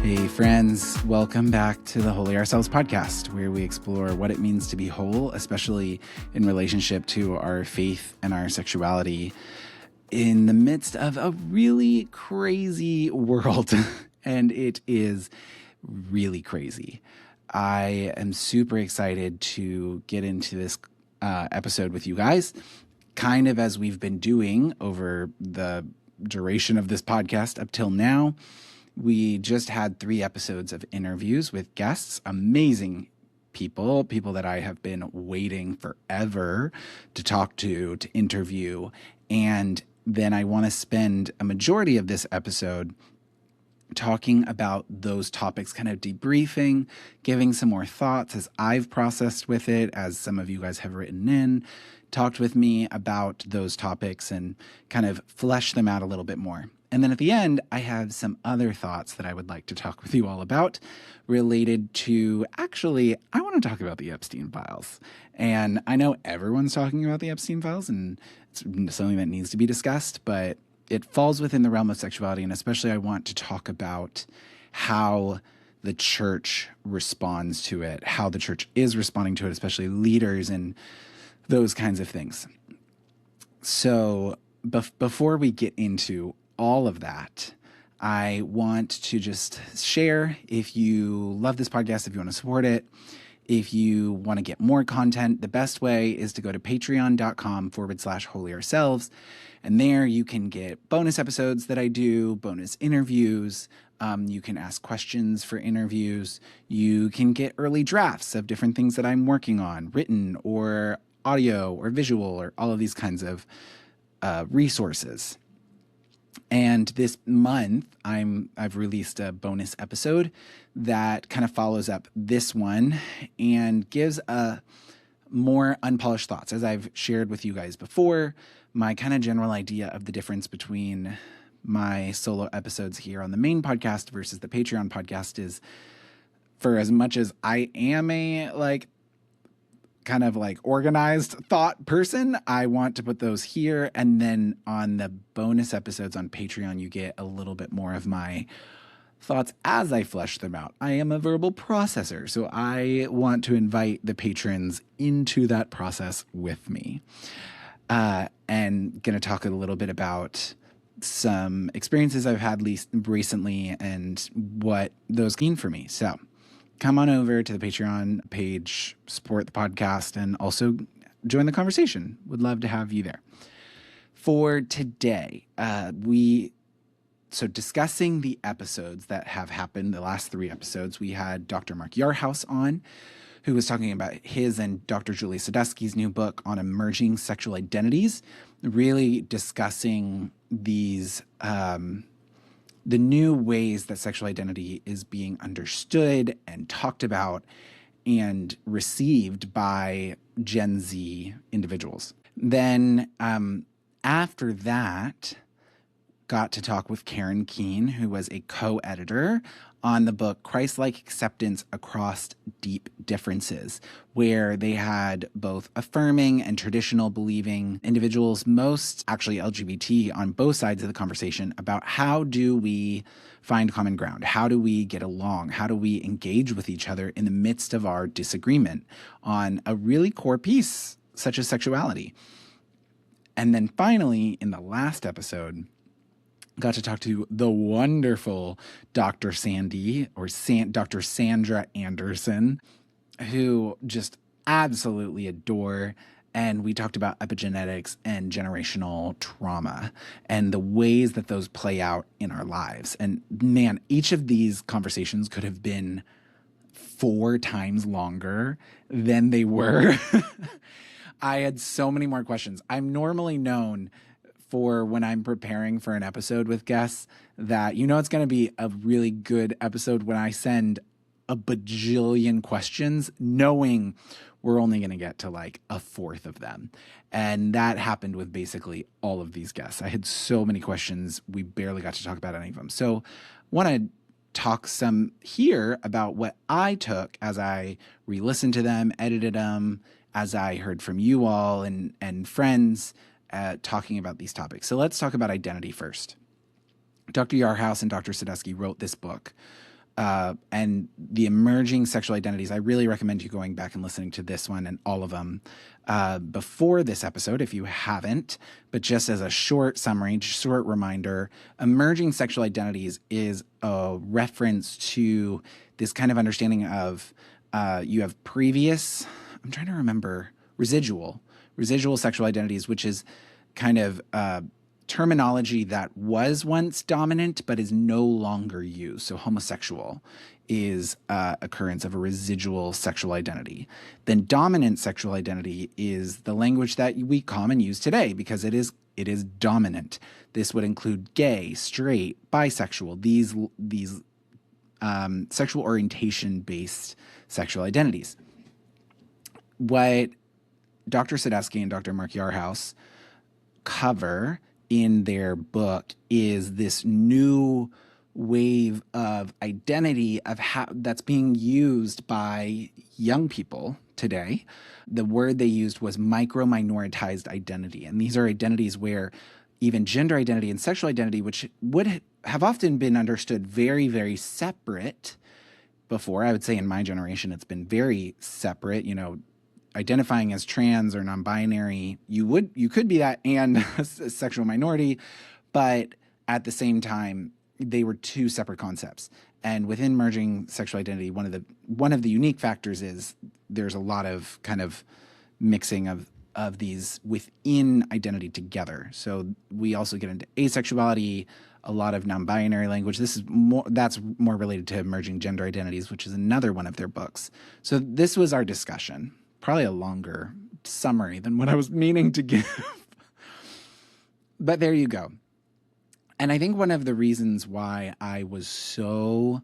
Hey friends, welcome back to the Holy Ourselves podcast, where we explore what it means to be whole, especially in relationship to our faith and our sexuality in the midst of a really crazy world. And it is really crazy. I am super excited to get into this episode with you guys, kind of as we've been doing over the duration of this podcast up till now. We just had 3 episodes of interviews with guests, amazing people that I have been waiting forever to talk to interview. And then I want to spend a majority of this episode talking about those topics, kind of debriefing, giving some more thoughts as I've processed with it, as some of you guys have written in, talked with me about those topics and kind of flesh them out a little bit more. And then at the end, I have some other thoughts that I would like to talk with you all about related to, actually, I want to talk about the Epstein files. And I know everyone's talking about the Epstein files and it's something that needs to be discussed, but it falls within the realm of sexuality. And especially I want to talk about how the church responds to it, how the church is responding to it, especially leaders and those kinds of things. So before we get into all of that, I want to just share, if you love this podcast, if you want to support it, if you want to get more content, the best way is to go to patreon.com/holyourselves. And there you can get bonus episodes that I do, bonus interviews. You can ask questions for interviews. You can get early drafts of different things that I'm working on, written or audio or visual, or all of these kinds of resources. And this month, I've released a bonus episode that kind of follows up this one and gives a more unpolished thoughts. As I've shared with you guys before, my kind of general idea of the difference between my solo episodes here on the main podcast versus the Patreon podcast is, for as much as I am a kind of organized thought person, I want to put those here. And then on the bonus episodes on Patreon, you get a little bit more of my thoughts as I flesh them out. I am a verbal processor, so I want to invite the patrons into that process with me. And going to talk a little bit about some experiences I've had recently and what those mean for me. So come on over to the Patreon page, support the podcast, and also join the conversation. Would love to have you there. For today, discussing the episodes that have happened, the last 3 episodes, we had Dr. Mark Yarhouse on, who was talking about his and Dr. Julie Sadusky's new book on emerging sexual identities, really discussing these the new ways that sexual identity is being understood and talked about and received by Gen Z individuals. Then after that, got to talk with Karen Keene, who was a co-editor on the book Christ-like Acceptance Across Deep Differences, where they had both affirming and traditional believing individuals, most actually LGBT, on both sides of the conversation about how do we find common ground? How do we get along? How do we engage with each other in the midst of our disagreement on a really core piece such as sexuality? And then finally, in the last episode, got to talk to the wonderful Dr. Sandy, or Dr. Sandra Anderson, who just absolutely adore. And we talked about epigenetics and generational trauma and the ways that those play out in our lives. And man, each of these conversations could have been 4 times longer than they were. I had so many more questions. I'm normally known for, when I'm preparing for an episode with guests, that it's going to be a really good episode when I send a bajillion questions, knowing we're only going to get to a fourth of them. And that happened with basically all of these guests. I had so many questions. We barely got to talk about any of them. So want to talk some here about what I took as I re-listened to them, edited them, as I heard from you all and friends talking about these topics. So let's talk about identity first. Dr. Yarhouse and Dr. Sadusky wrote this book and the emerging sexual identities. I really recommend you going back and listening to this one and all of them before this episode if you haven't. But just as a short summary, short reminder, emerging sexual identities is a reference to this kind of understanding of you have previous, I'm trying to remember, residual sexual identities, which is kind of terminology that was once dominant but is no longer used. So homosexual is occurrence of a residual sexual identity. Then dominant sexual identity is the language that we common use today because it is dominant. This would include gay, straight, bisexual, these sexual orientation-based sexual identities. What Dr. Sadowski and Dr. Mark Yarhouse cover in their book is this new wave of identity of how that's being used by young people today. The word they used was micro-minoritized identity. And these are identities where even gender identity and sexual identity, which would have often been understood very, very separate before. I would say in my generation, it's been very separate. You know, identifying as trans or non-binary, you could be that and a sexual minority, but at the same time, they were two separate concepts. And within merging sexual identity, one of the unique factors is there's a lot of kind of mixing of these within identity together. So we also get into asexuality, a lot of non-binary language. That's more related to emerging gender identities, which is another one of their books. So this was our discussion. Probably a longer summary than what I was meaning to give. But there you go. And I think one of the reasons why I was so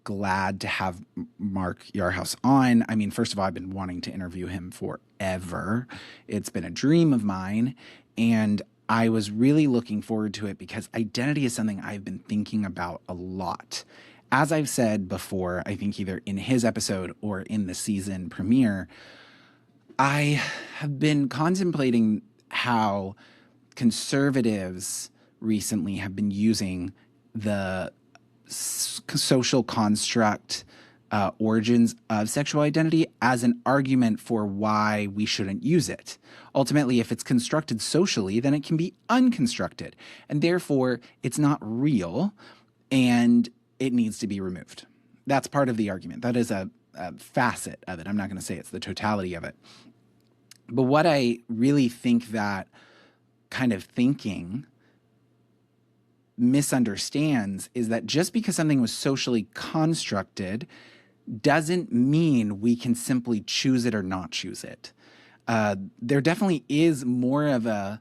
glad to have Mark Yarhouse on, I mean, first of all, I've been wanting to interview him forever. It's been a dream of mine. And I was really looking forward to it because identity is something I've been thinking about a lot. As I've said before, I think either in his episode or in the season premiere, I have been contemplating how conservatives recently have been using the social construct origins of sexual identity as an argument for why we shouldn't use it. Ultimately, if it's constructed socially, then it can be unconstructed, and therefore it's not real, and it needs to be removed. That's part of the argument. That is a facet of it. I'm not going to say it's the totality of it. But what I really think that kind of thinking misunderstands is that just because something was socially constructed doesn't mean we can simply choose it or not choose it. There definitely is we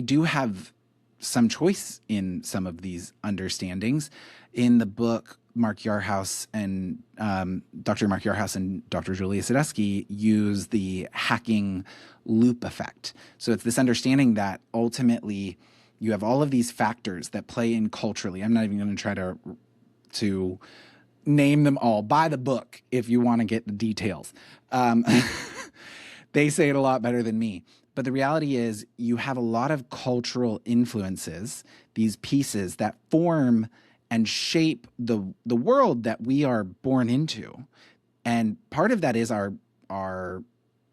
do have some choice in some of these understandings. In the book, Mark Yarhouse and Dr. Mark Yarhouse and Dr. Julia Sadowski use the hacking loop effect. So it's this understanding that ultimately you have all of these factors that play in culturally. I'm not even going to try to name them all. Buy the book if you want to get the details. They say it a lot better than me. But the reality is you have a lot of cultural influences, these pieces that form and shape the world that we are born into. And part of that is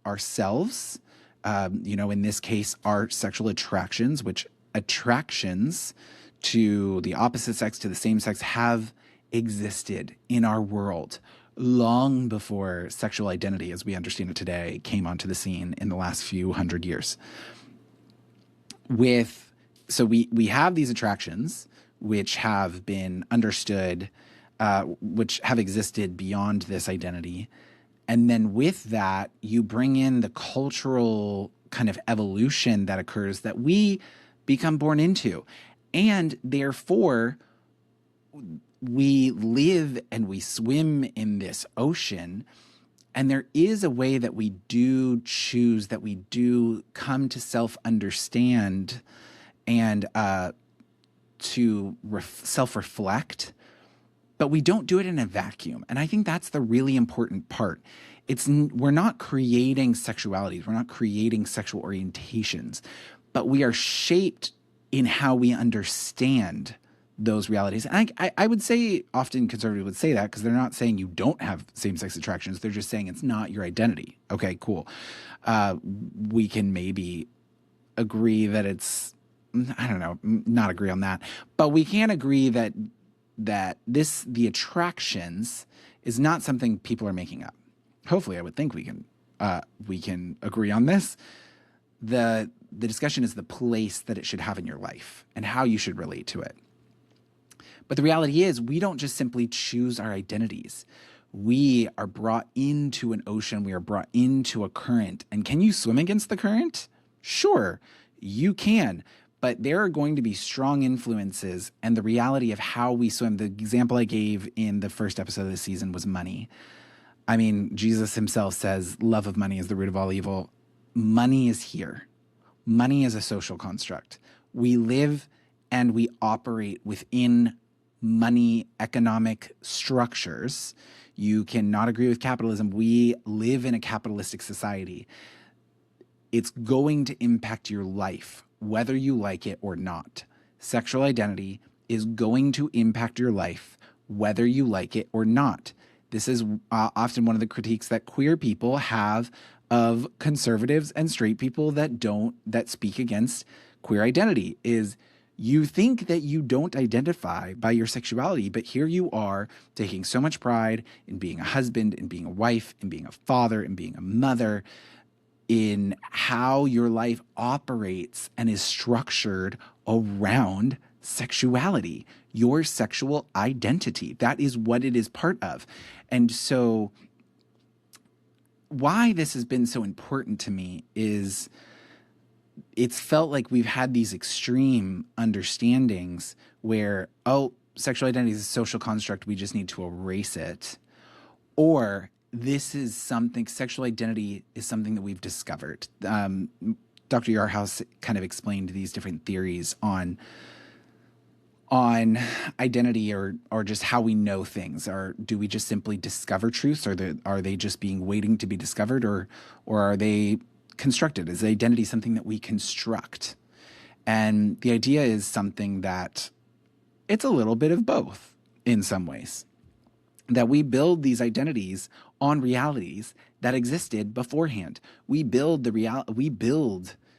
ourselves, in this case, our sexual attractions, which attractions to the opposite sex, to the same sex, have existed in our world long before sexual identity, as we understand it today, came onto the scene in the last few hundred years. So we have these attractions which have been understood, which have existed beyond this identity. And then with that, you bring in the cultural kind of evolution that occurs that we become born into. And therefore, we live and we swim in this ocean. And there is a way that we do choose, that we do come to self-understand and to self-reflect, but we don't do it in a vacuum. And I think that's the really important part. We're not creating sexualities. We're not creating sexual orientations, but we are shaped in how we understand those realities. And I would say often conservatives would say that because they're not saying you don't have same-sex attractions. They're just saying it's not your identity. Okay, cool. We can maybe agree that it's, I don't know, not agree on that, but we can agree that the attractions is not something people are making up. Hopefully, I would think we can agree on this. The discussion is the place that it should have in your life and how you should relate to it. But the reality is, we don't just simply choose our identities. We are brought into an ocean. We are brought into a current. And can you swim against the current? Sure, you can. But there are going to be strong influences, and the reality of how we swim. The example I gave in the first episode of the season was money. I mean, Jesus himself says, love of money is the root of all evil. Money is here. Money is a social construct. We live and we operate within money economic structures. You cannot agree with capitalism. We live in a capitalistic society. It's going to impact your life, whether you like it or not. Sexual identity is going to impact your life, whether you like it or not. This is often one of the critiques that queer people have of conservatives and straight people that speak against queer identity is you think that you don't identify by your sexuality, but here you are taking so much pride in being a husband, in being a wife, in being a father, in being a mother, in how your life operates and is structured around sexuality, your sexual identity. That is what it is part of. And so why this has been so important to me is it's felt like we've had these extreme understandings where, oh, sexual identity is a social construct, we just need to erase it. Or this is something, sexual identity is something that we've discovered. Dr. Yarhouse kind of explained these different theories on identity or just how we know things. Or do we just simply discover truths? Or are they just waiting to be discovered? Or are they constructed? Is identity something that we construct? And the idea is something that it's a little bit of both in some ways. That we build these identities on realities that existed beforehand. We build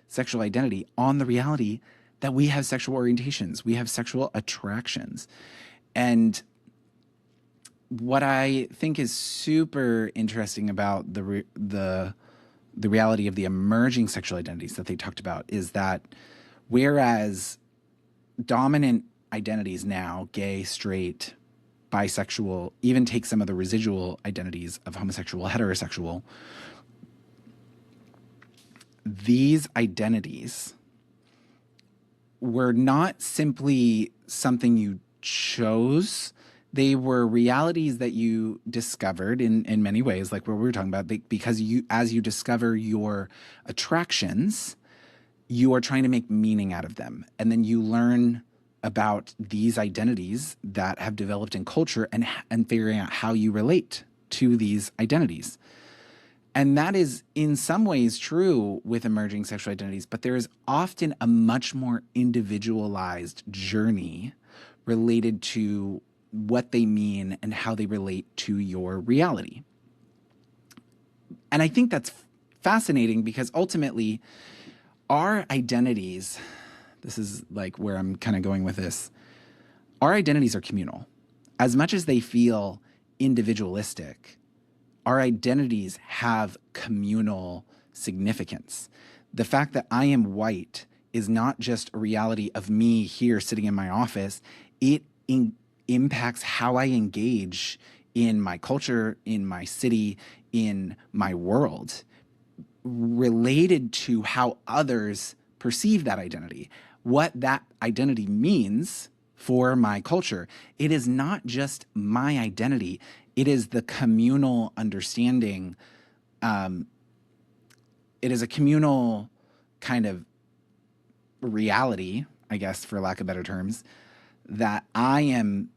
sexual identity on the reality that we have sexual orientations, we have sexual attractions. And what I think is super interesting about the reality of the emerging sexual identities that they talked about is that whereas dominant identities now, gay, straight, bisexual, even take some of the residual identities of homosexual, heterosexual, these identities were not simply something you chose. They were realities that you discovered in many ways, like what we were talking about, because as you discover your attractions, you are trying to make meaning out of them. And then you learn about these identities that have developed in culture and figuring out how you relate to these identities. And that is in some ways true with emerging sexual identities, but there is often a much more individualized journey related to what they mean and how they relate to your reality. And I think that's fascinating because ultimately our identities, this is like where I'm kind of going with this, our identities are communal. As much as they feel individualistic, our identities have communal significance. The fact that I am white is not just a reality of me here sitting in my office. It impacts how I engage in my culture, in my city, in my world, related to how others perceive that identity, what that identity means for my culture. It is not just my identity. It is the communal understanding. It is a communal kind of reality, I guess, for lack of better terms, that I am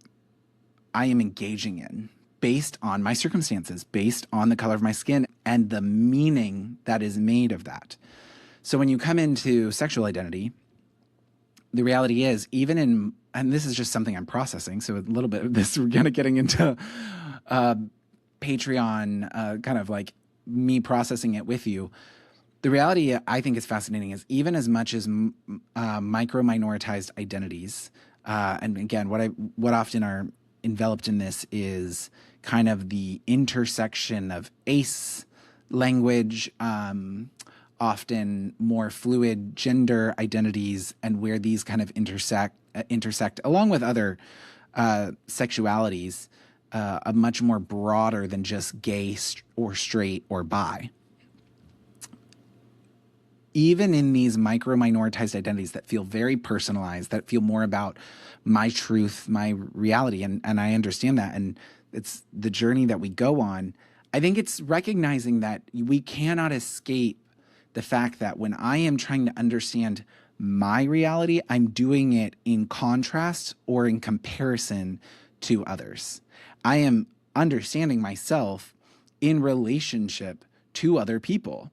engaging in based on my circumstances, based on the color of my skin and the meaning that is made of that. So when you come into sexual identity, the reality is, even in, and this is just something I'm processing, so a little bit of this, we're kind of getting into Patreon, kind of like me processing it with you. The reality I think is fascinating is even as much as micro minoritized identities, and again, what often are enveloped in this is kind of the intersection of ACE language, often more fluid gender identities, and where these kind of intersect along with other sexualities, a much more broader than just gay or straight or bi. Even in these micro minoritized identities that feel very personalized, that feel more about my truth, my reality, and I understand that, and it's the journey that we go on. I think it's recognizing that we cannot escape the fact that when I am trying to understand my reality, I'm doing it in contrast or in comparison to others. I am understanding myself in relationship to other people.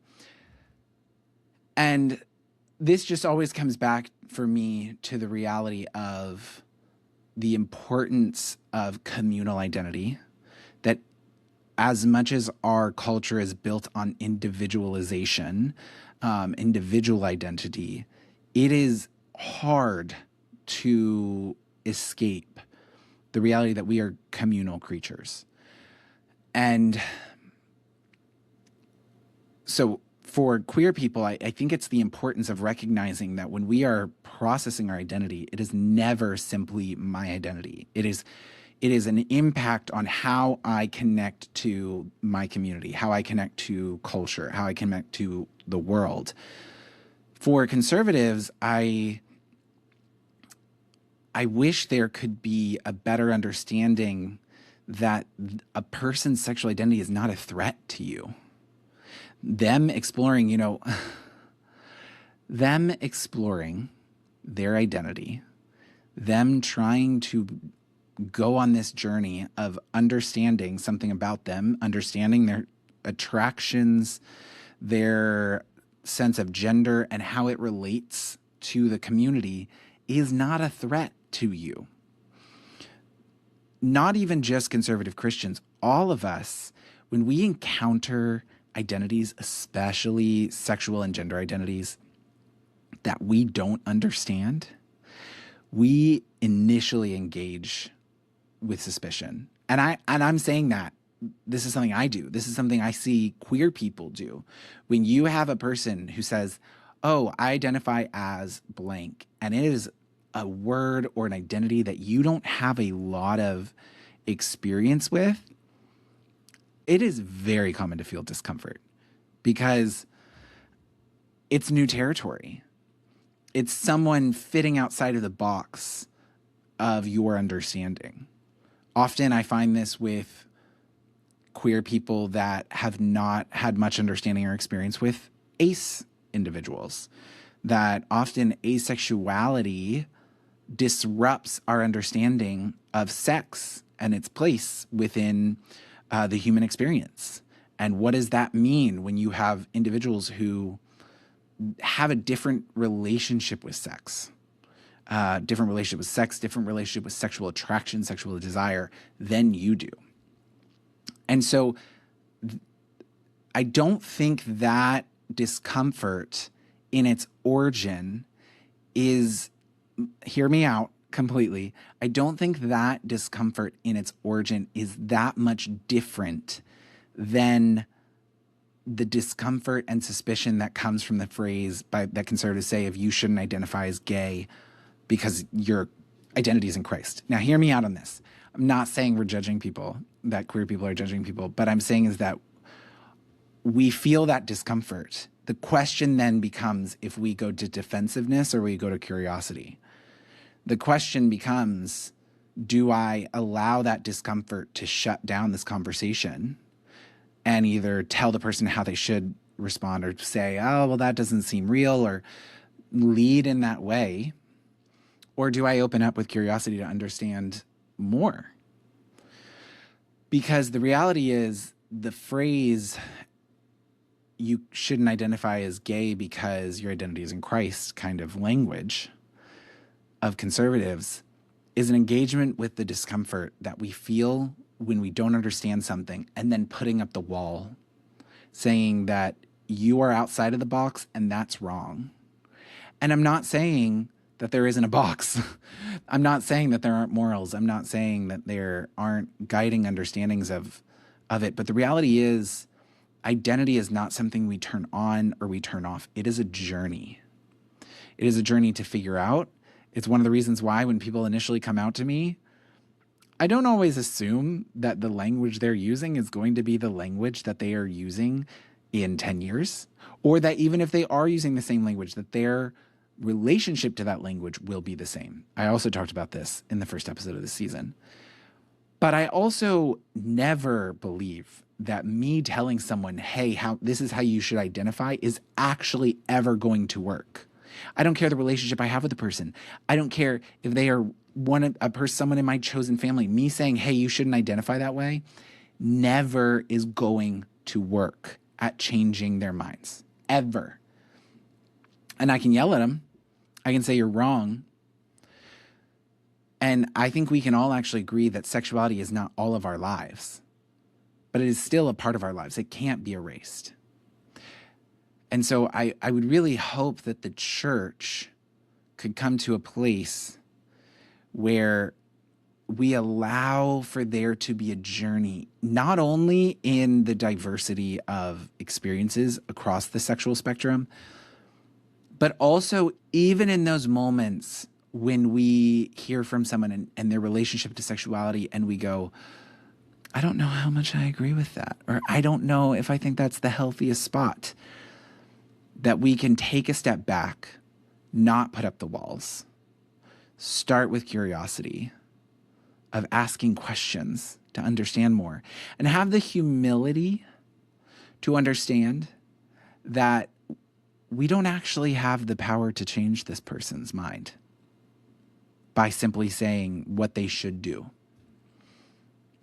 And this just always comes back for me to the reality of the importance of communal identity, that as much as our culture is built on individualization, individual identity, it is hard to escape the reality that we are communal creatures. And so for queer people, I think it's the importance of recognizing that when we are processing our identity, it is never simply my identity. It is an impact on how I connect to my community, how I connect to culture, how I connect to the world. For conservatives, I wish there could be a better understanding that a person's sexual identity is not a threat to you. Them exploring, them exploring their identity, them trying to go on this journey of understanding something about them, understanding their attractions, their sense of gender, and how it relates to the community is not a threat to you. Not even just conservative Christians, all of us, when we encounter identities, especially sexual and gender identities, that we don't understand, we initially engage with suspicion. And I'm saying that this is something I do. This is something I see queer people do. When you have a person who says, "Oh, I identify as blank," and it is a word or an identity that you don't have a lot of experience with, it is very common to feel discomfort because it's new territory. It's someone fitting outside of the box of your understanding. Often I find this with queer people that have not had much understanding or experience with ace individuals, that often asexuality disrupts our understanding of sex and its place within the human experience. And what does that mean when you have individuals who have a different relationship with sex, different relationship with sex, different relationship with sexual attraction, sexual desire than you do? And so I don't think that discomfort in its origin is, hear me out completely, I don't think that discomfort in its origin is that much different than the discomfort and suspicion that comes from the phrase that conservatives say of you shouldn't identify as gay because your identity is in Christ. Now, hear me out on this. I'm not saying we're judging people, that queer people are judging people, but I'm saying is that we feel that discomfort. The question then becomes if we go to defensiveness or we go to curiosity. The question becomes, do I allow that discomfort to shut down this conversation and either tell the person how they should respond or say, oh, well, that doesn't seem real, or lead in that way? Or do I open up with curiosity to understand more? Because the reality is the phrase, you shouldn't identify as gay because your identity is in Christ kind of language, of conservatives is an engagement with the discomfort that we feel when we don't understand something, and then putting up the wall saying that you are outside of the box and that's wrong. And I'm not saying that there isn't a box. I'm not saying that there aren't morals. I'm not saying that there aren't guiding understandings of it. But the reality is, identity is not something we turn on or we turn off. It is a journey. It is a journey to figure out. It's one of the reasons why when people initially come out to me, I don't always assume that the language they're using is going to be the language that they are using in 10 years, or that even if they are using the same language, that their relationship to that language will be the same. I also talked about this in the first episode of the season. But I also never believe that me telling someone, hey, this is how you should identify, is actually ever going to work. I don't care the relationship I have with the person. I don't care if they are someone in my chosen family. Me saying, hey, you shouldn't identify that way, never is going to work at changing their minds, ever. And I can yell at them. I can say you're wrong. And I think we can all actually agree that sexuality is not all of our lives, but it is still a part of our lives. It can't be erased. And so I would really hope that the church could come to a place where we allow for there to be a journey, not only in the diversity of experiences across the sexual spectrum, but also even in those moments when we hear from someone and their relationship to sexuality and we go, I don't know how much I agree with that, or I don't know if I think that's the healthiest spot, that we can take a step back, not put up the walls, start with curiosity of asking questions to understand more, and have the humility to understand that we don't actually have the power to change this person's mind by simply saying what they should do.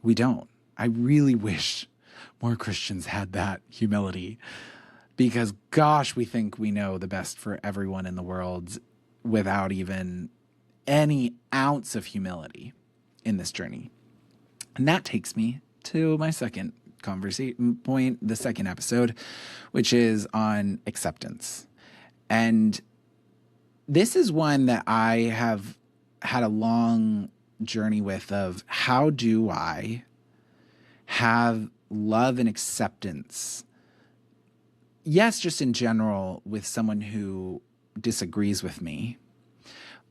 We don't. I really wish more Christians had that humility, because gosh, we think we know the best for everyone in the world without even any ounce of humility in this journey. And that takes me to my second conversation point, the second episode, which is on acceptance. And this is one that I have had a long journey with, of how do I have love and acceptance? Yes, just in general with someone who disagrees with me,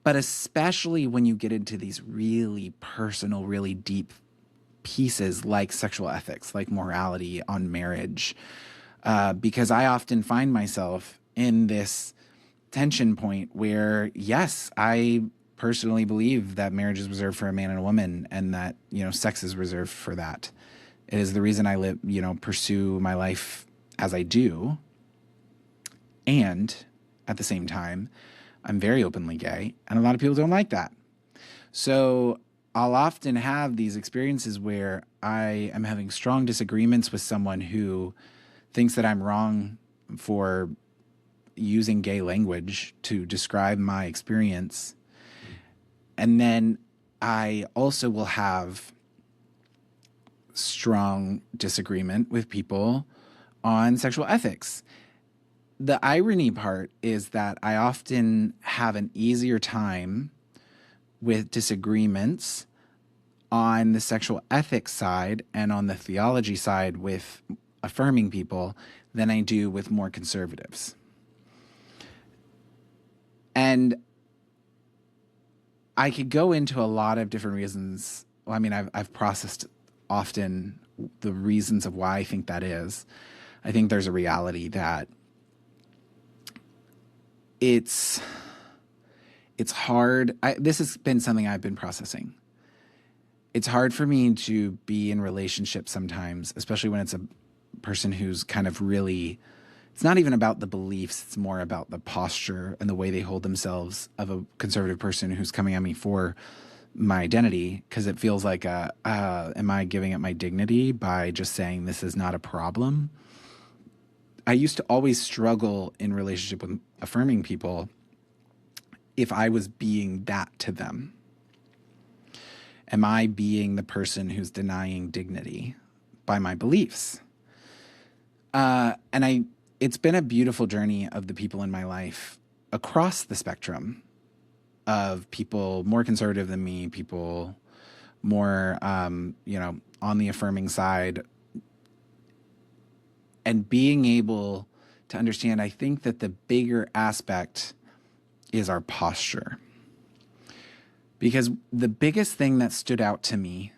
but especially when you get into these really personal, really deep pieces like sexual ethics, like morality on marriage, because I often find myself in this tension point where, yes, I personally believe that marriage is reserved for a man and a woman, and that, sex is reserved for that. It is the reason I live, pursue my life as I do. And at the same time, I'm very openly gay, and a lot of people don't like that. So I'll often have these experiences where I am having strong disagreements with someone who thinks that I'm wrong for using gay language to describe my experience. And then I also will have strong disagreement with people on sexual ethics. The irony part is that I often have an easier time with disagreements on the sexual ethics side and on the theology side with affirming people than I do with more conservatives. And I could go into a lot of different reasons. Well, I mean, I've processed often the reasons of why I think that is. I think there's a reality that it's hard. This has been something I've been processing. It's hard for me to be in relationships sometimes, especially when it's a person who's kind of really, it's not even about the beliefs, it's more about the posture and the way they hold themselves, of a conservative person who's coming at me for my identity, because it feels like, am I giving up my dignity by just saying this is not a problem? I used to always struggle in relationship with affirming people, if I was being that to them? Am I being the person who's denying dignity by my beliefs? It's been a beautiful journey of the people in my life across the spectrum of people more conservative than me, people more, on the affirming side, and being able to understand, I think that the bigger aspect is our posture. Because the biggest thing that stood out to me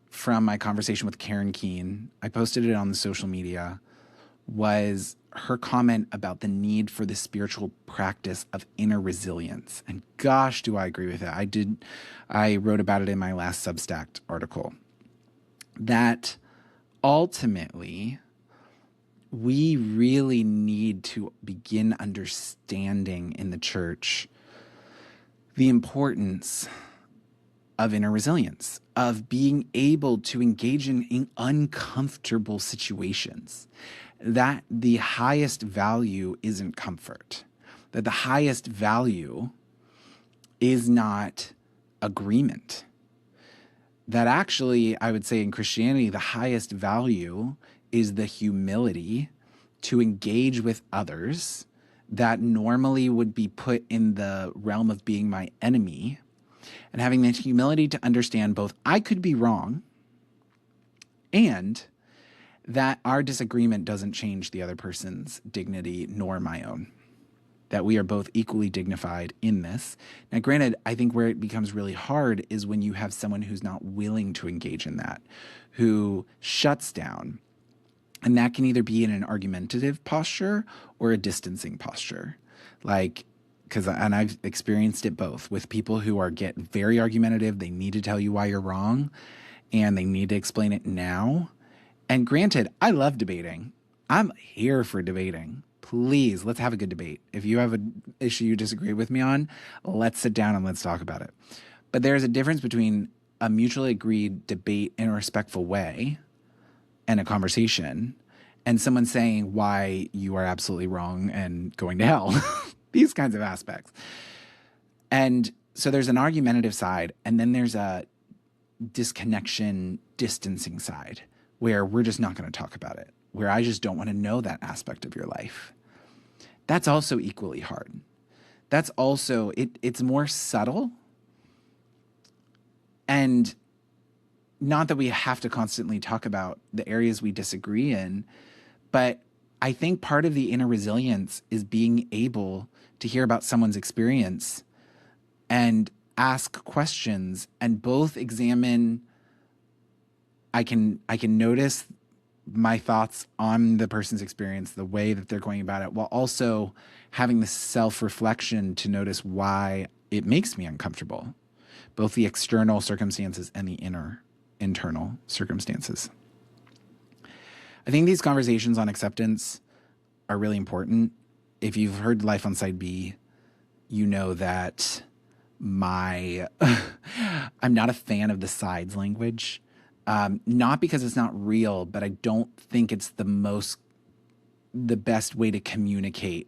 from my conversation with Karen Keene, I posted it on the social media, was her comment about the need for the spiritual practice of inner resilience. And gosh, do I agree with it. I wrote about it in my last Substack article. That ultimately, we really need to begin understanding in the church the importance of inner resilience, of being able to engage in uncomfortable situations. That the highest value isn't comfort, that the highest value is not agreement. That actually, I would say in Christianity, the highest value is the humility to engage with others that normally would be put in the realm of being my enemy, and having the humility to understand both I could be wrong and that our disagreement doesn't change the other person's dignity nor my own. That we are both equally dignified in this. Now, granted, I think where it becomes really hard is when you have someone who's not willing to engage in that, who shuts down. And that can either be in an argumentative posture or a distancing posture. And I've experienced it both with people who get very argumentative. They need to tell you why you're wrong and they need to explain it now. And granted, I love debating. I'm here for debating. Please, let's have a good debate. If you have an issue you disagree with me on, let's sit down and let's talk about it. But there's a difference between a mutually agreed debate in a respectful way and a conversation, and someone saying why you are absolutely wrong and going to hell. These kinds of aspects. And so there's an argumentative side, and then there's a disconnection, distancing side, where we're just not going to talk about it, where I just don't want to know that aspect of your life. That's also equally hard. That's also, it's more subtle. And not that we have to constantly talk about the areas we disagree in, but I think part of the inner resilience is being able to hear about someone's experience and ask questions and both examine. I can notice my thoughts on the person's experience, the way that they're going about it, while also having the self-reflection to notice why it makes me uncomfortable, both the external circumstances and the internal circumstances. I think these conversations on acceptance are really important. If you've heard Life on Side B, you know that I'm not a fan of the sides language. Not because it's not real, but I don't think it's the best way to communicate.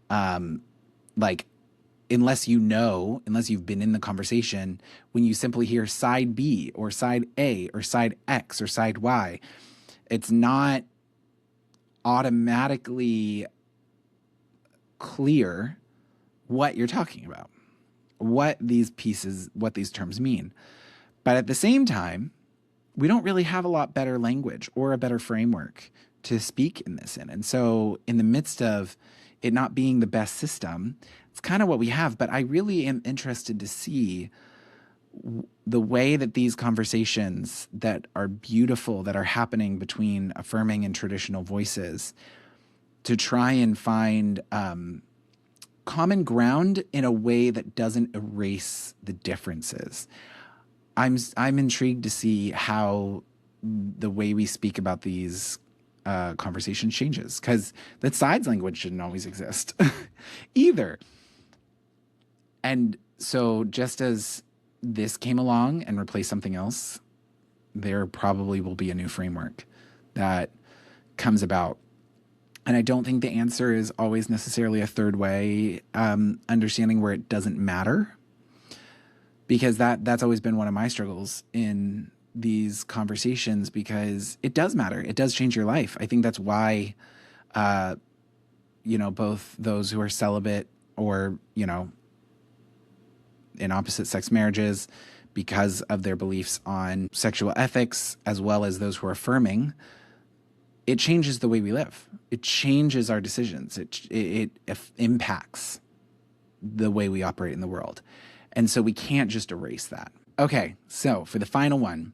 Unless you've been in the conversation, when you simply hear side B or side A or side X or side Y, it's not automatically clear what you're talking about, what these terms mean. But at the same time, we don't really have a lot better language or a better framework to speak in this in. And so in the midst of it not being the best system, it's kind of what we have. But I really am interested to see the way that these conversations that are beautiful, that are happening between affirming and traditional voices, to try and find common ground in a way that doesn't erase the differences. I'm intrigued to see how the way we speak about these conversations changes, because that sides language shouldn't always exist either. And so just as this came along and replaced something else, there probably will be a new framework that comes about And I don't think the answer is always necessarily a third way, understanding where it doesn't matter, because that's always been one of my struggles in these conversations, because it does matter. It does change your life. I think that's why, both those who are celibate or, in opposite sex marriages, because of their beliefs on sexual ethics, as well as those who are affirming, it changes the way we live. It changes our decisions. It impacts the way we operate in the world. And so we can't just erase that. Okay, so for the final one,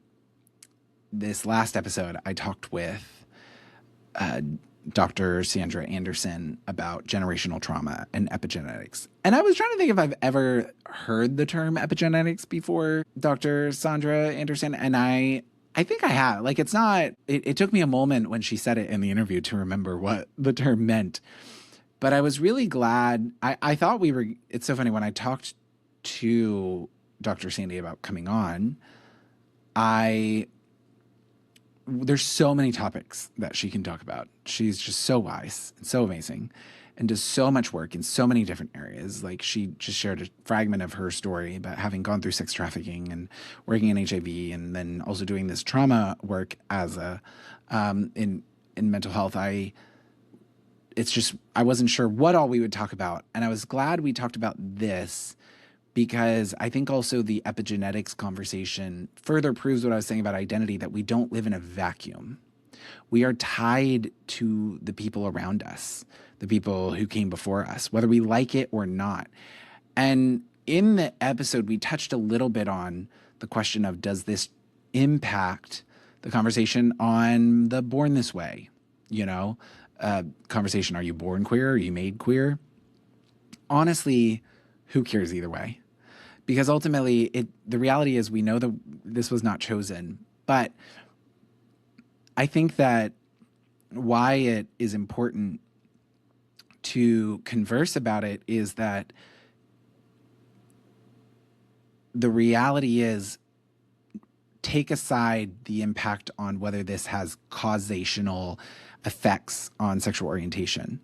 this last episode, I talked with Dr. Sandra Anderson about generational trauma and epigenetics. And I was trying to think if I've ever heard the term epigenetics before, Dr. Sandra Anderson, and I think I have. Like, it's not, it took me a moment when she said it in the interview to remember what the term meant. But I was really glad. I thought it's so funny, when I talked to Dr. Sandy about coming on, there's so many topics that she can talk about. She's just so wise and so amazing and does so much work in so many different areas. Like, she just shared a fragment of her story about having gone through sex trafficking and working in HIV, and then also doing this trauma work as in mental health. I wasn't sure what all we would talk about. And I was glad we talked about this, because I think also the epigenetics conversation further proves what I was saying about identity, that we don't live in a vacuum. We are tied to the people around us, the people who came before us, whether we like it or not. And in the episode, we touched a little bit on the question of, does this impact the conversation on the born this way, conversation? Are you born queer? Are you made queer? Honestly, who cares either way? Because ultimately, the reality is, we know that this was not chosen. But I think that why it is important to converse about it is that the reality is, take aside the impact on whether this has causational effects on sexual orientation.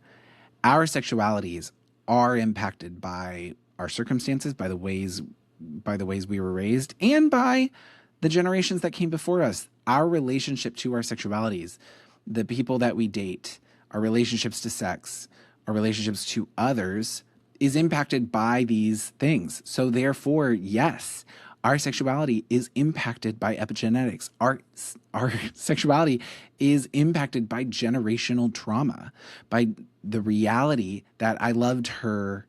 Our sexualities are impacted by our circumstances, by the ways we were raised, and by the generations that came before us. Our relationship to our sexualities, the people that we date, our relationships to sex, our relationships to others, is impacted by these things. So therefore, yes, our sexuality is impacted by epigenetics. Our sexuality is impacted by generational trauma, by the reality that I loved her.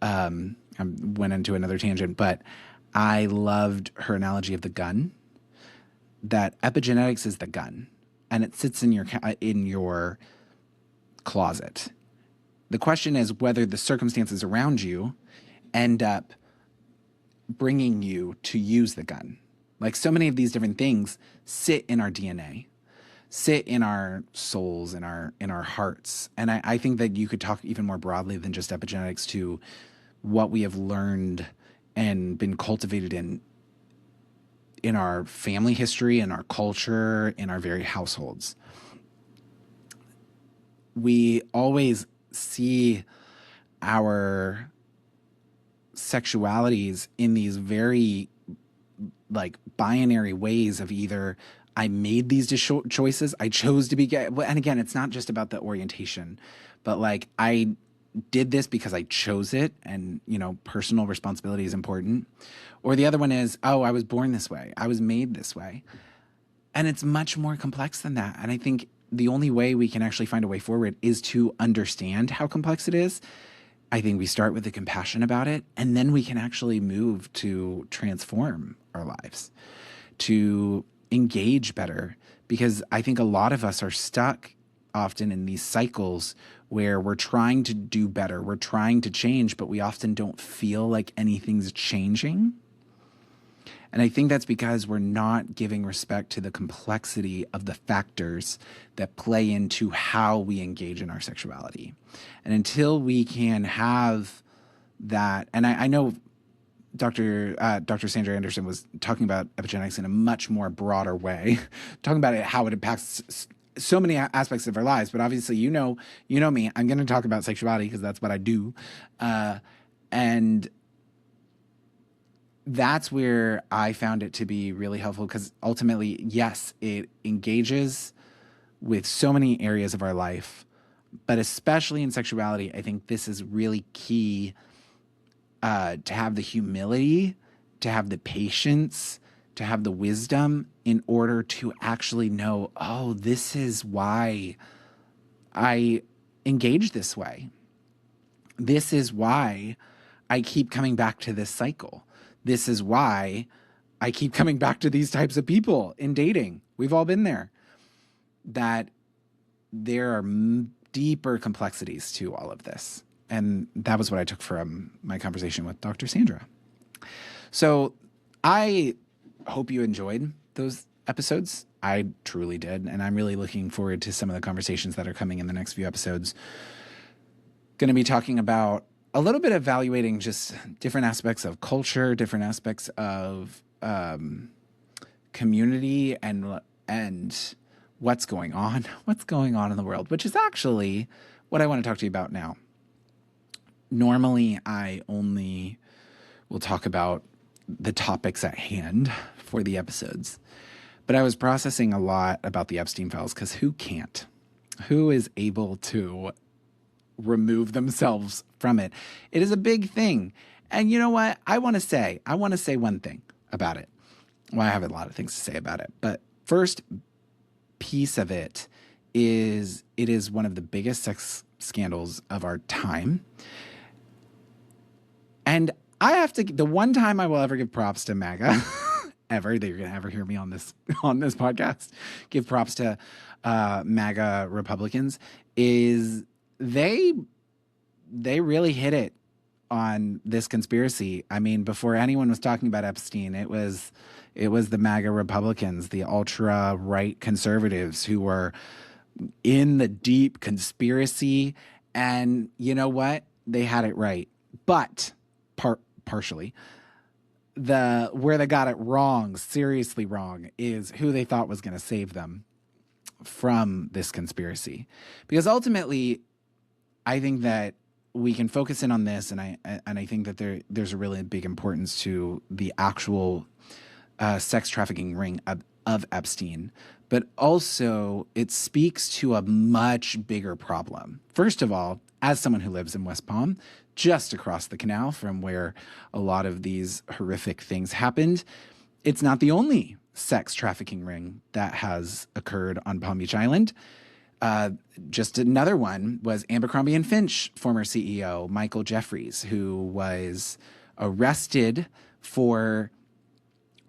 I went into another tangent, but I loved her analogy of the gun, that epigenetics is the gun, and it sits in your closet. The question is whether the circumstances around you end up bringing you to use the gun. Like, so many of these different things sit in our DNA, sit in our souls, in our hearts. And I think that you could talk even more broadly than just epigenetics to what we have learned and been cultivated in our family history, in our culture, in our very households. We always see our sexualities in these very binary ways of either I made these choices, I chose to be gay. And again, it's not just about the orientation, but I did this because I chose it, and personal responsibility is important. Or the other one is, I was born this way, I was made this way. And it's much more complex than that. And I think the only way we can actually find a way forward is to understand how complex it is. I think we start with the compassion about it, and then we can actually move to transform our lives, to engage better. Because I think a lot of us are stuck often in these cycles where we're trying to do better, we're trying to change, but we often don't feel like anything's changing. And I think that's because we're not giving respect to the complexity of the factors that play into how we engage in our sexuality. And until we can have that, and I know Dr. Sandra Anderson was talking about epigenetics in a much more broader way, talking about it, how it impacts so many aspects of our lives. But obviously, you know me. I'm going to talk about sexuality because that's what I do, and that's where I found it to be really helpful, because ultimately, yes, it engages with so many areas of our life, but especially in sexuality, I think this is really key, to have the humility, to have the patience, to have the wisdom in order to actually know, oh, this is why I engage this way. This is why I keep coming back to this cycle. This is why I keep coming back to these types of people in dating. We've all been there. That there are deeper complexities to all of this. And that was what I took from my conversation with Dr. Sandra. So I hope you enjoyed those episodes. I truly did. And I'm really looking forward to some of the conversations that are coming in the next few episodes. Going to be talking about a little bit evaluating just different aspects of culture, different aspects of community, and what's going on in the world, which is actually what I want to talk to you about now. Normally, I only will talk about the topics at hand for the episodes, but I was processing a lot about the Epstein files, because who can't? Who is able to remove themselves from it? It is a big thing. And you know what? I want to say one thing about it. Well, I have a lot of things to say about it, but first piece of it is one of the biggest sex scandals of our time. And I have to, the one time I will ever give props to MAGA, ever, that you're going to ever hear me on this podcast, give props to MAGA Republicans, is they really hit it on this conspiracy. I mean, before anyone was talking about Epstein, it was the MAGA Republicans, the ultra-right conservatives who were in the deep conspiracy. And you know what? They had it right. But partially, where they got it wrong, seriously wrong, is who they thought was going to save them from this conspiracy. Because ultimately, I think that we can focus in on this, and I think that there's a really big importance to the actual sex trafficking ring of Epstein, but also it speaks to a much bigger problem. First of all, as someone who lives in West Palm, just across the canal from where a lot of these horrific things happened, it's not the only sex trafficking ring that has occurred on Palm Beach Island. Just another one was Abercrombie & Finch former CEO Michael Jeffries, who was arrested for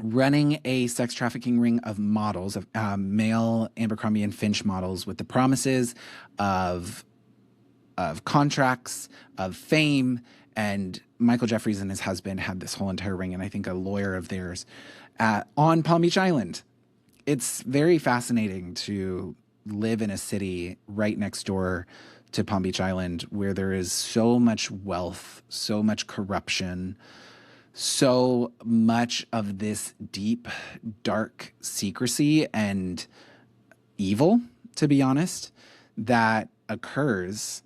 running a sex trafficking ring of models, of male Abercrombie & Finch models, with the promises of contracts, of fame. And Michael Jeffries and his husband had this whole entire ring, and I think a lawyer of theirs on Palm Beach Island. It's very fascinating to live in a city right next door to Palm Beach Island, where there is so much wealth, so much corruption, so much of this deep, dark secrecy and evil, to be honest, that occurs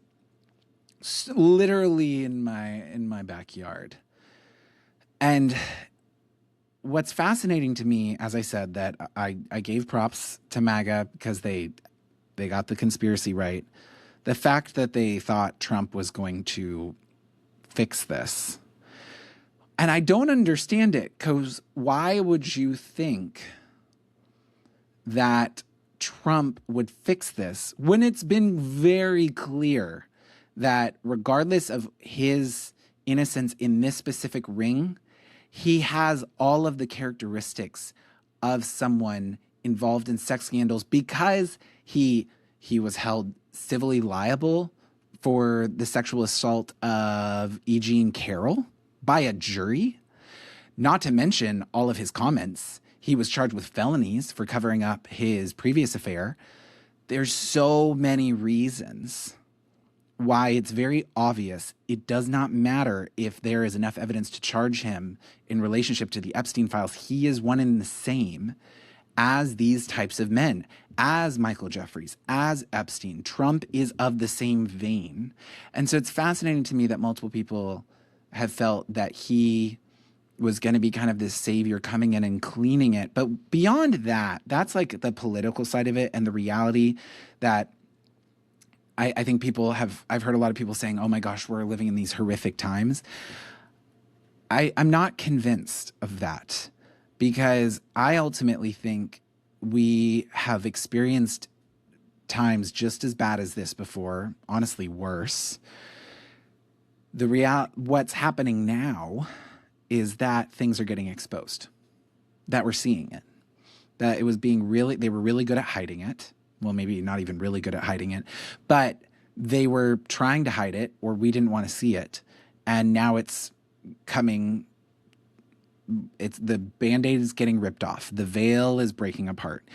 literally in my backyard. And what's fascinating to me, as I said, that I gave props to MAGA because they got the conspiracy right. The fact that they thought Trump was going to fix this. And I don't understand it, because why would you think that Trump would fix this when it's been very clear that regardless of his innocence in this specific ring, he has all of the characteristics of someone involved in sex scandals, because he was held civilly liable for the sexual assault of E. Jean Carroll by a jury. Not to mention all of his comments. He was charged with felonies for covering up his previous affair. There's so many reasons why it's very obvious it does not matter if there is enough evidence to charge him in relationship to the Epstein files. He is one and the same. as these types of men, as Michael Jeffries, as Epstein. Trump is of the same vein. And so it's fascinating to me that multiple people have felt that he was going to be kind of this savior coming in and cleaning it. But beyond that, that's like the political side of it, and the reality that I think I've heard a lot of people saying, oh my gosh, we're living in these horrific times. I'm not convinced of that, because I ultimately think we have experienced times just as bad as this before, honestly worse. What's happening now is that things are getting exposed, that we're seeing it, that it was they were really good at hiding it. Well, maybe not even really good at hiding it, but they were trying to hide it, or we didn't want to see it. And now it's coming. The Band-Aid is getting ripped off. The veil is breaking apart.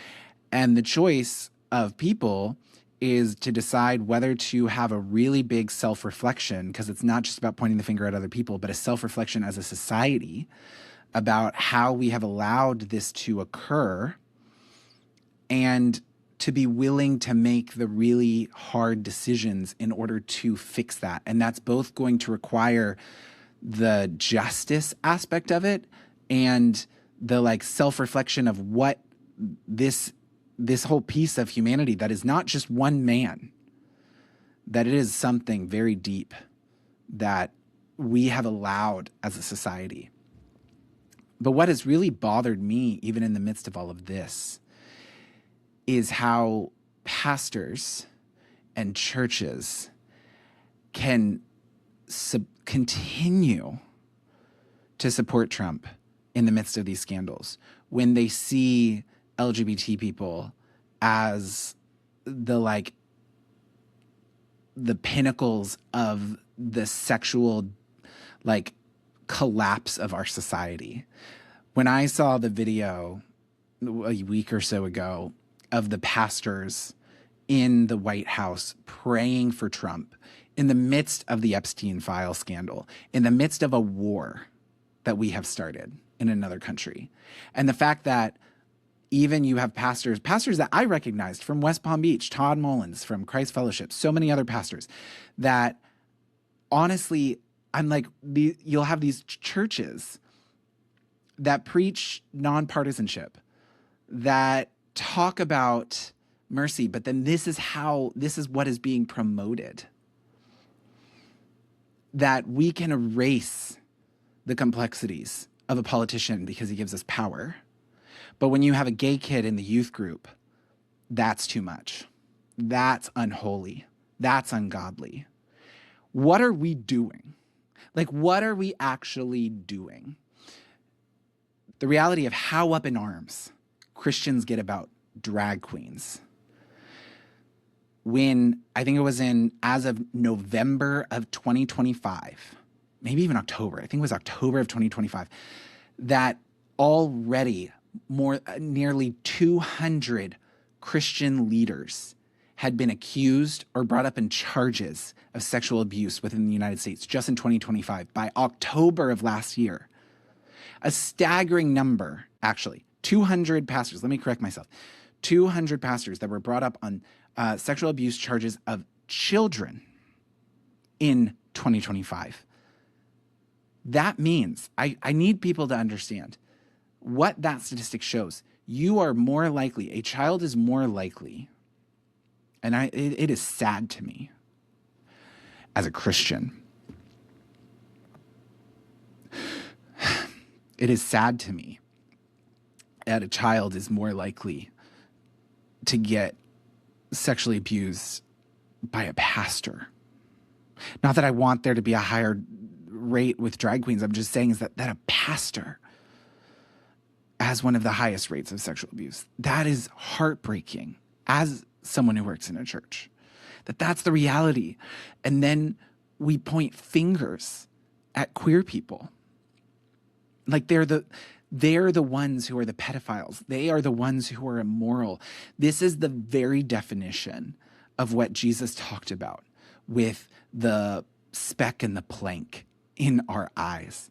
And the choice of people is to decide whether to have a really big self-reflection, because it's not just about pointing the finger at other people, but a self-reflection as a society about how we have allowed this to occur, and to be willing to make the really hard decisions in order to fix that. And that's both going to require the justice aspect of it and the like self-reflection of what this whole piece of humanity that is not just one man, that it is something very deep that we have allowed as a society. But what has really bothered me, even in the midst of all of this, is how pastors and churches can continue to support Trump in the midst of these scandals when they see LGBT people as the pinnacles of the sexual collapse of our society. When I saw the video a week or so ago of the pastors in the White House praying for Trump in the midst of the Epstein file scandal, in the midst of a war that we have started in another country, and the fact that even you have pastors that I recognized from West Palm Beach, Todd Mullins from Christ Fellowship, so many other pastors that honestly, I'm like, you'll have these churches that preach nonpartisanship, that talk about mercy, but then this is what is being promoted. That we can erase the complexities of a politician because he gives us power. But when you have a gay kid in the youth group, that's too much. That's unholy. That's ungodly. What are we doing? What are we actually doing? The reality of how up in arms Christians get about drag queens. When I think it was as of November of 2025, maybe even October, I think it was October of 2025, that already nearly 200 Christian leaders had been accused or brought up in charges of sexual abuse within the United States just in 2025 by October of last year. A staggering number, actually. 200 pastors, let me correct myself, 200 pastors that were brought up on sexual abuse charges of children in 2025. That means, I need people to understand what that statistic shows. You are more likely, a child is more likely, and it is sad to me as a Christian. It is sad to me that a child is more likely to get sexually abused by a pastor. Not that I want there to be a higher rate with drag queens. I'm just saying is that a pastor has one of the highest rates of sexual abuse. That is heartbreaking as someone who works in a church. That's the reality. And then we point fingers at queer people. They're the ones who are the pedophiles. They are the ones who are immoral. This is the very definition of what Jesus talked about with the speck and the plank in our eyes.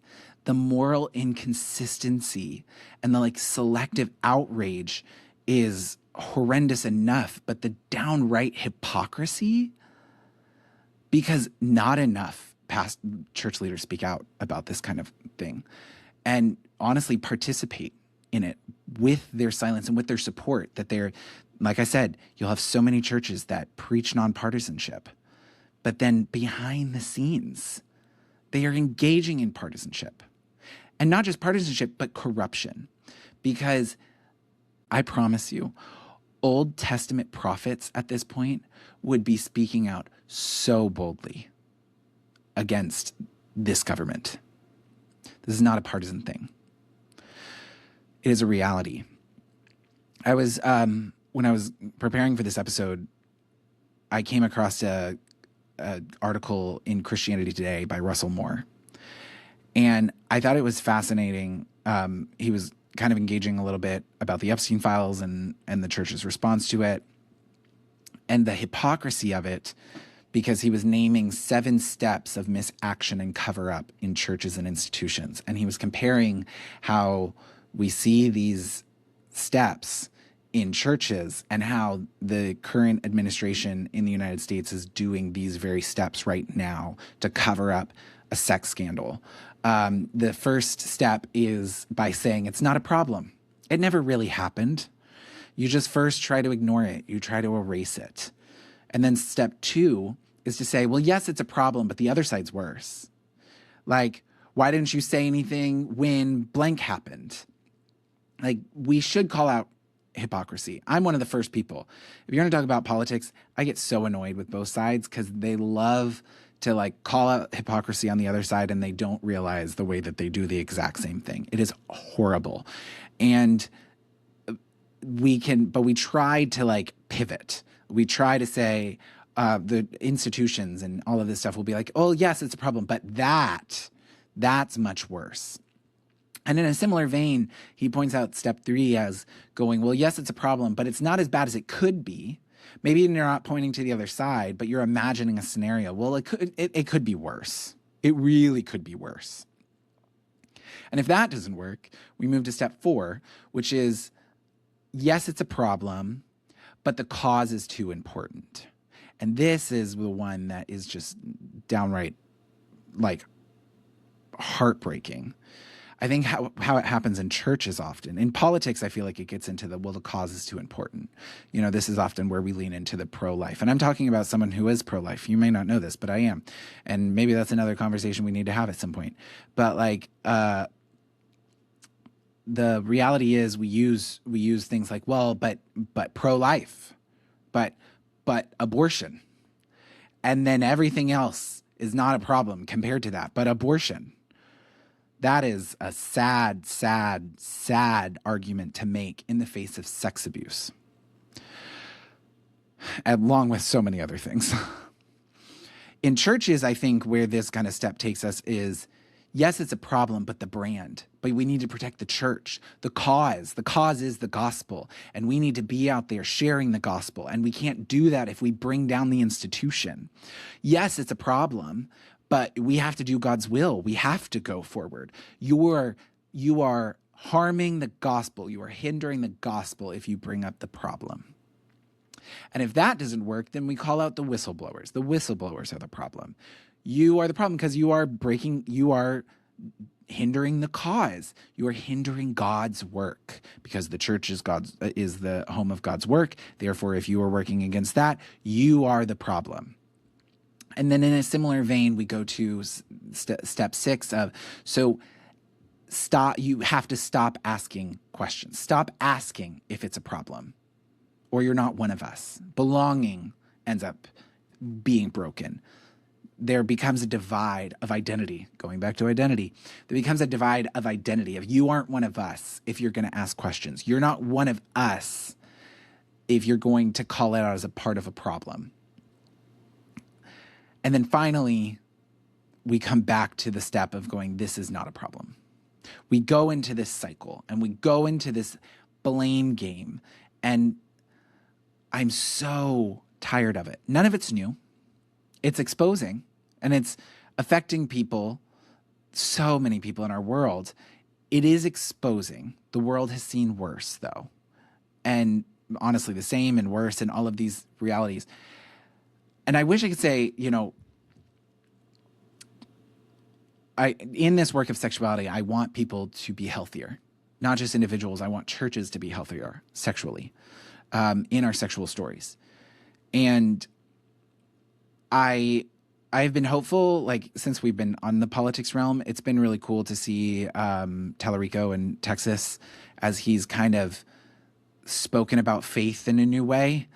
the moral inconsistency and the like selective outrage is horrendous enough, but the downright hypocrisy, because not enough past church leaders speak out about this kind of thing and honestly participate in it with their silence and with their support, that they're, like I said, you'll have so many churches that preach nonpartisanship, but then behind the scenes, they are engaging in partisanship. And not just partisanship, but corruption. Because I promise you, Old Testament prophets at this point would be speaking out so boldly against this government. This is not a partisan thing. It is a reality. I was, when I was preparing for this episode, I came across a article in Christianity Today by Russell Moore. And I thought it was fascinating. He was kind of engaging a little bit about the Epstein files and the church's response to it and the hypocrisy of it, because he was naming 7 steps of misaction and cover-up in churches and institutions. And he was comparing how we see these steps in churches and how the current administration in the United States is doing these very steps right now to cover up a sex scandal. The first step is by saying it's not a problem. It never really happened. You just first try to ignore it. You try to erase it. And then step 2 is to say, well, yes, it's a problem, but the other side's worse. Like, why didn't you say anything when blank happened? Like, we should call out hypocrisy. I'm one of the first people. If you're going to talk about politics, I get so annoyed with both sides because they love to like call out hypocrisy on the other side and they don't realize the way that they do the exact same thing. It is horrible. And we try to like pivot. We try to say the institutions and all of this stuff will be like, oh yes, it's a problem, but that's much worse. And in a similar vein, he points out step 3 as going, well, yes, it's a problem, but it's not as bad as it could be. Maybe you're not pointing to the other side, but you're imagining a scenario. Well, it could be worse. It really could be worse. And if that doesn't work, we move to step 4, which is, yes, it's a problem, but the cause is too important. And this is the one that is just downright, like, heartbreaking. I think how it happens in churches often. In politics, I feel like it gets into the cause is too important. You know, this is often where we lean into the pro-life. And I'm talking about someone who is pro-life. You may not know this, but I am. And maybe that's another conversation we need to have at some point. But like, the reality is we use things like, well, but pro-life, but abortion. And then everything else is not a problem compared to that, but abortion. That is a sad, sad, sad argument to make in the face of sex abuse, along with so many other things. In churches, I think where this kind of step takes us is, yes, it's a problem, but the brand. But we need to protect the church, the cause. The cause is the gospel, and we need to be out there sharing the gospel, and we can't do that if we bring down the institution. Yes, it's a problem, but we have to do God's will. We have to go forward. You are harming the gospel. You are hindering the gospel if you bring up the problem. And if that doesn't work, then we call out the whistleblowers. The whistleblowers are the problem. You are the problem because you are hindering the cause. You are hindering God's work because the church is the home of God's work. Therefore, if you are working against that, you are the problem. And then in a similar vein, we go to step 6 of, you have to stop asking questions. Stop asking if it's a problem, or you're not one of us. Belonging ends up being broken. There becomes a divide of identity. Going back to identity, there becomes a divide of identity. If you aren't one of us, if you're going to ask questions, you're not one of us if you're going to call it out as a part of a problem. And then finally, we come back to the step of going, this is not a problem. We go into this cycle and we go into this blame game. And I'm so tired of it. None of it's new. It's exposing and it's affecting people so many people in our world. It is exposing. The world has seen worse, though. And honestly, the same and worse in all of these realities. And I wish I could say, in this work of sexuality, I want people to be healthier, not just individuals. I want churches to be healthier sexually, in our sexual stories. And I've been hopeful, like, since we've been on the politics realm. It's been really cool to see Tallarico in Texas, as he's kind of spoken about faith in a new way.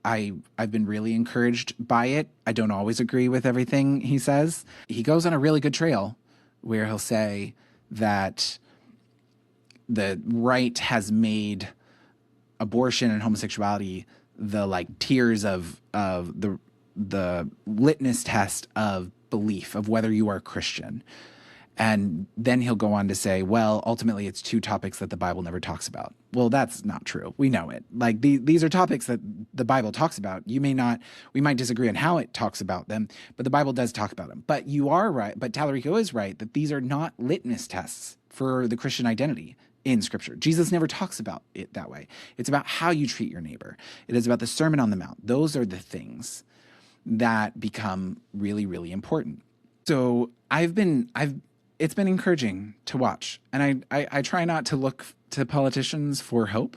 I've been really encouraged by it. I don't always agree with everything he says. He goes on a really good trail where he'll say that the right has made abortion and homosexuality the like tiers of the litmus test of belief of whether you are Christian. And then he'll go on to say, well, ultimately it's two topics that the Bible never talks about. Well, that's not true. We know it. Like these are topics that the Bible talks about. We might disagree on how it talks about them, but the Bible does talk about them. But you are right. But Tallarico is right that these are not litmus tests for the Christian identity in Scripture. Jesus never talks about it that way. It's about how you treat your neighbor. It is about the Sermon on the Mount. Those are the things that become really, really important. So it's been encouraging to watch. And I try not to look to politicians for hope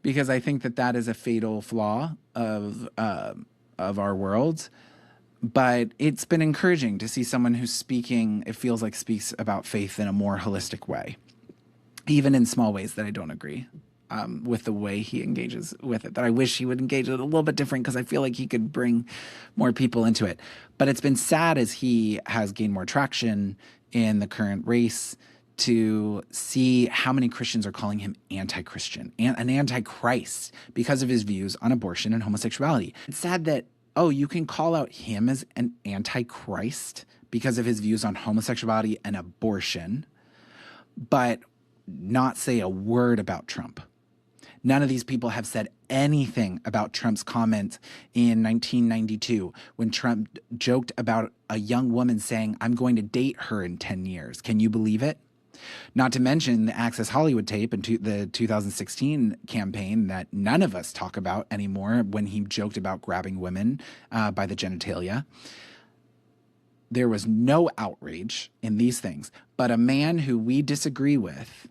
because I think that is a fatal flaw of our world. But it's been encouraging to see someone who's speaking, it feels like speaks about faith in a more holistic way, even in small ways that I don't agree with the way he engages with it, that I wish he would engage it a little bit different, because I feel like he could bring more people into it. But it's been sad as he has gained more traction in the current race to see how many Christians are calling him anti-Christian and an anti-Christ because of his views on abortion and homosexuality. It's sad that, you can call out him as an anti-Christ because of his views on homosexuality and abortion, but not say a word about Trump. None of these people have said anything about Trump's comment in 1992 when Trump joked about a young woman saying, I'm going to date her in 10 years. Can you believe it? Not to mention the Access Hollywood tape and the 2016 campaign that none of us talk about anymore, when he joked about grabbing women by the genitalia. There was no outrage in these things, but a man who we disagree with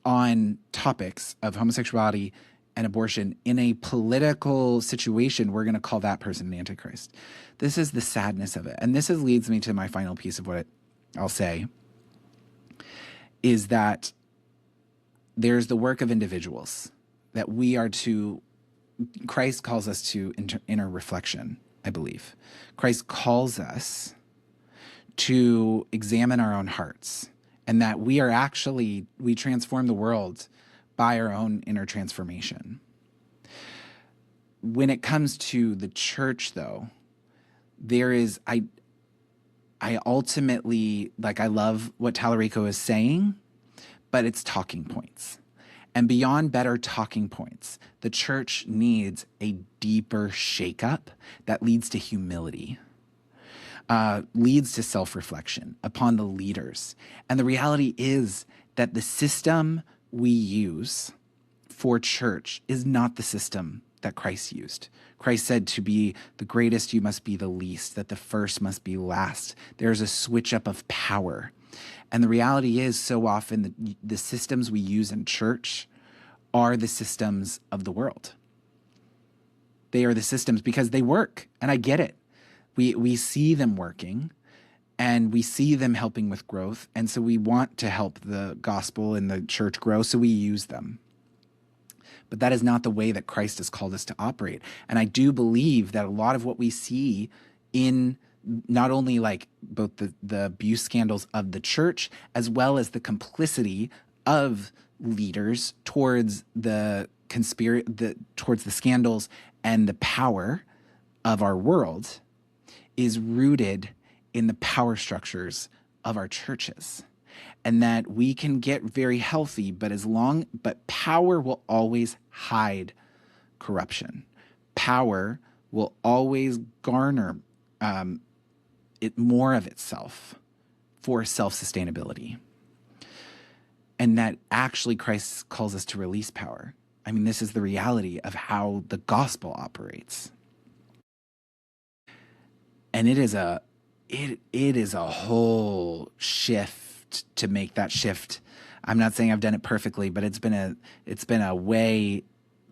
on topics of homosexuality and abortion in a political situation, we're going to call that person an antichrist. This is the sadness of it. And this leads me to my final piece of what I'll say, is that there's the work of individuals that Christ calls us to inner reflection, I believe. Christ calls us to examine our own hearts, and that we transform the world by our own inner transformation. When it comes to the church, though, I ultimately, I love what Tallarico is saying, but it's talking points. And beyond better talking points, the church needs a deeper shakeup that leads to humility. Leads to self-reflection upon the leaders. And the reality is that the system we use for church is not the system that Christ used. Christ said, to be the greatest, you must be the least, that the first must be last. There's a switch up of power. And the reality is, so often the systems we use in church are the systems of the world. They are the systems because they work, and I get it. We see them working, and we see them helping with growth, and so we want to help the gospel and the church grow, so we use them. But that is not the way that Christ has called us to operate. And I do believe that a lot of what we see in not only both the abuse scandals of the church, as well as the complicity of leaders towards towards the scandals and the power of our world, is rooted in the power structures of our churches. And that we can get very healthy, but power will always hide corruption. Power will always garner it more of itself for self-sustainability. And that actually Christ calls us to release power. I mean, this is the reality of how the gospel operates. And it is a whole shift to make that shift. I'm not saying I've done it perfectly, but it's been a way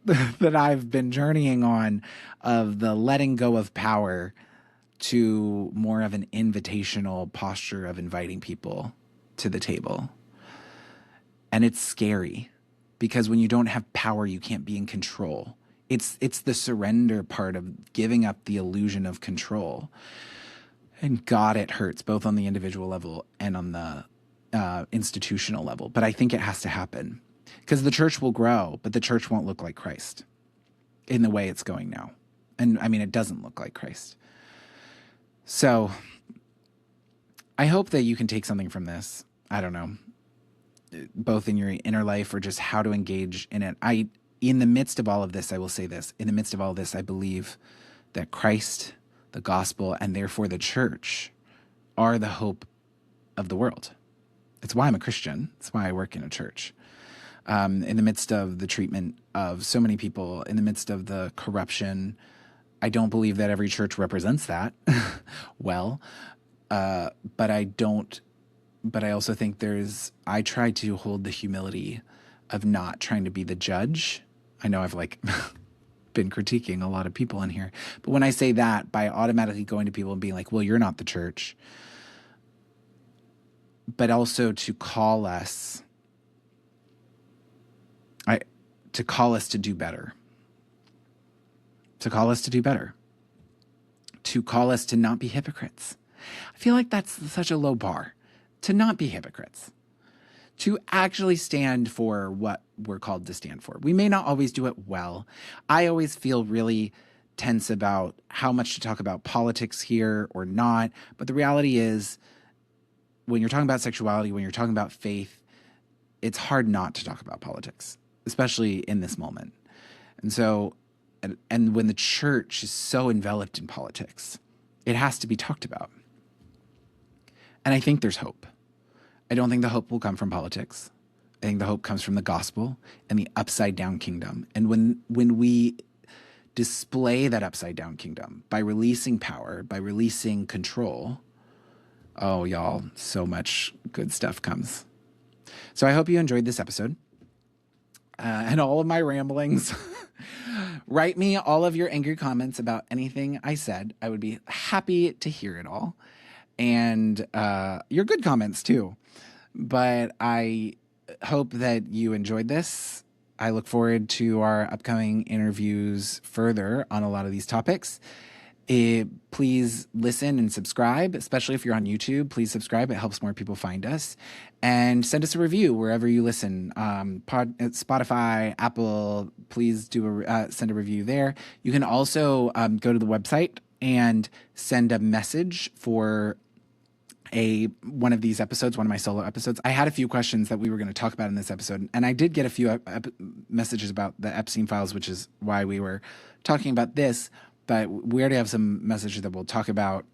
that I've been journeying on of the letting go of power to more of an invitational posture of inviting people to the table. And it's scary because when you don't have power, you can't be in control. It's the surrender part of giving up the illusion of control. And God, it hurts both on the individual level and on the institutional level. But I think it has to happen because the church will grow, but the church won't look like Christ in the way it's going now. And I mean, it doesn't look like Christ. So I hope that you can take something from this. I don't know, both in your inner life or just how to engage in it. In the midst of all of this, I will say this. In the midst of all this, I believe that Christ, the gospel, and therefore the church are the hope of the world. It's why I'm a Christian. It's why I work in a church. In the midst of the treatment of so many people, in the midst of the corruption, I don't believe that every church represents that well, but I also think I try to hold the humility of not trying to be the judge. I know I've been critiquing a lot of people in here, but when I say that, by automatically going to people and being like, well, you're not the church, but also to call us to do better. To call us to do better. To call us to not be hypocrites. I feel like that's such a low bar. To not be hypocrites. To actually stand for what we're called to stand for. We may not always do it well. I always feel really tense about how much to talk about politics here or not. But the reality is, when you're talking about sexuality, when you're talking about faith, it's hard not to talk about politics, especially in this moment. And so, and when the church is so enveloped in politics, it has to be talked about. And I think there's hope. I don't think the hope will come from politics. I think the hope comes from the gospel and the upside down kingdom. And when we display that upside down kingdom by releasing power, by releasing control, oh, y'all, so much good stuff comes. So I hope you enjoyed this episode and all of my ramblings. Write me all of your angry comments about anything I said. I would be happy to hear it all. And your good comments too. But I hope that you enjoyed this. I look forward to our upcoming interviews further on a lot of these topics. Please listen and subscribe, especially if you're on YouTube. Please subscribe. It helps more people find us. And send us a review wherever you listen. Spotify, Apple, please send a review there. You can also go to the website and send a message for one of these episodes, one of my solo episodes. I had a few questions that we were going to talk about in this episode, and I did get a few messages about the Epstein files, which is why we were talking about this. But we already have some messages that we'll talk about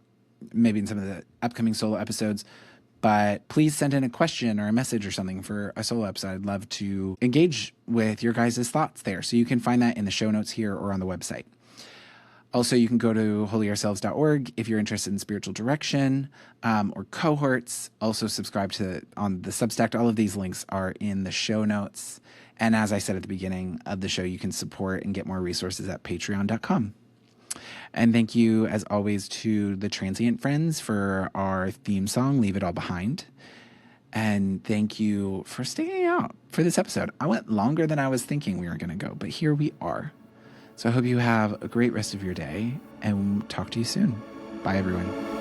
maybe in some of the upcoming solo episodes. But please send in a question or a message or something for a solo episode. I'd love to engage with your guys' thoughts there. So you can find that in the show notes here or on the website. Also, you can go to holyourselves.org if you're interested in spiritual direction or cohorts. Also, subscribe on the Substack. All of these links are in the show notes. And as I said at the beginning of the show, you can support and get more resources at patreon.com. And thank you, as always, to the Transient friends for our theme song, Leave It All Behind. And thank you for staying out for this episode. I went longer than I was thinking we were going to go, but here we are. So I hope you have a great rest of your day, and we'll talk to you soon. Bye, everyone.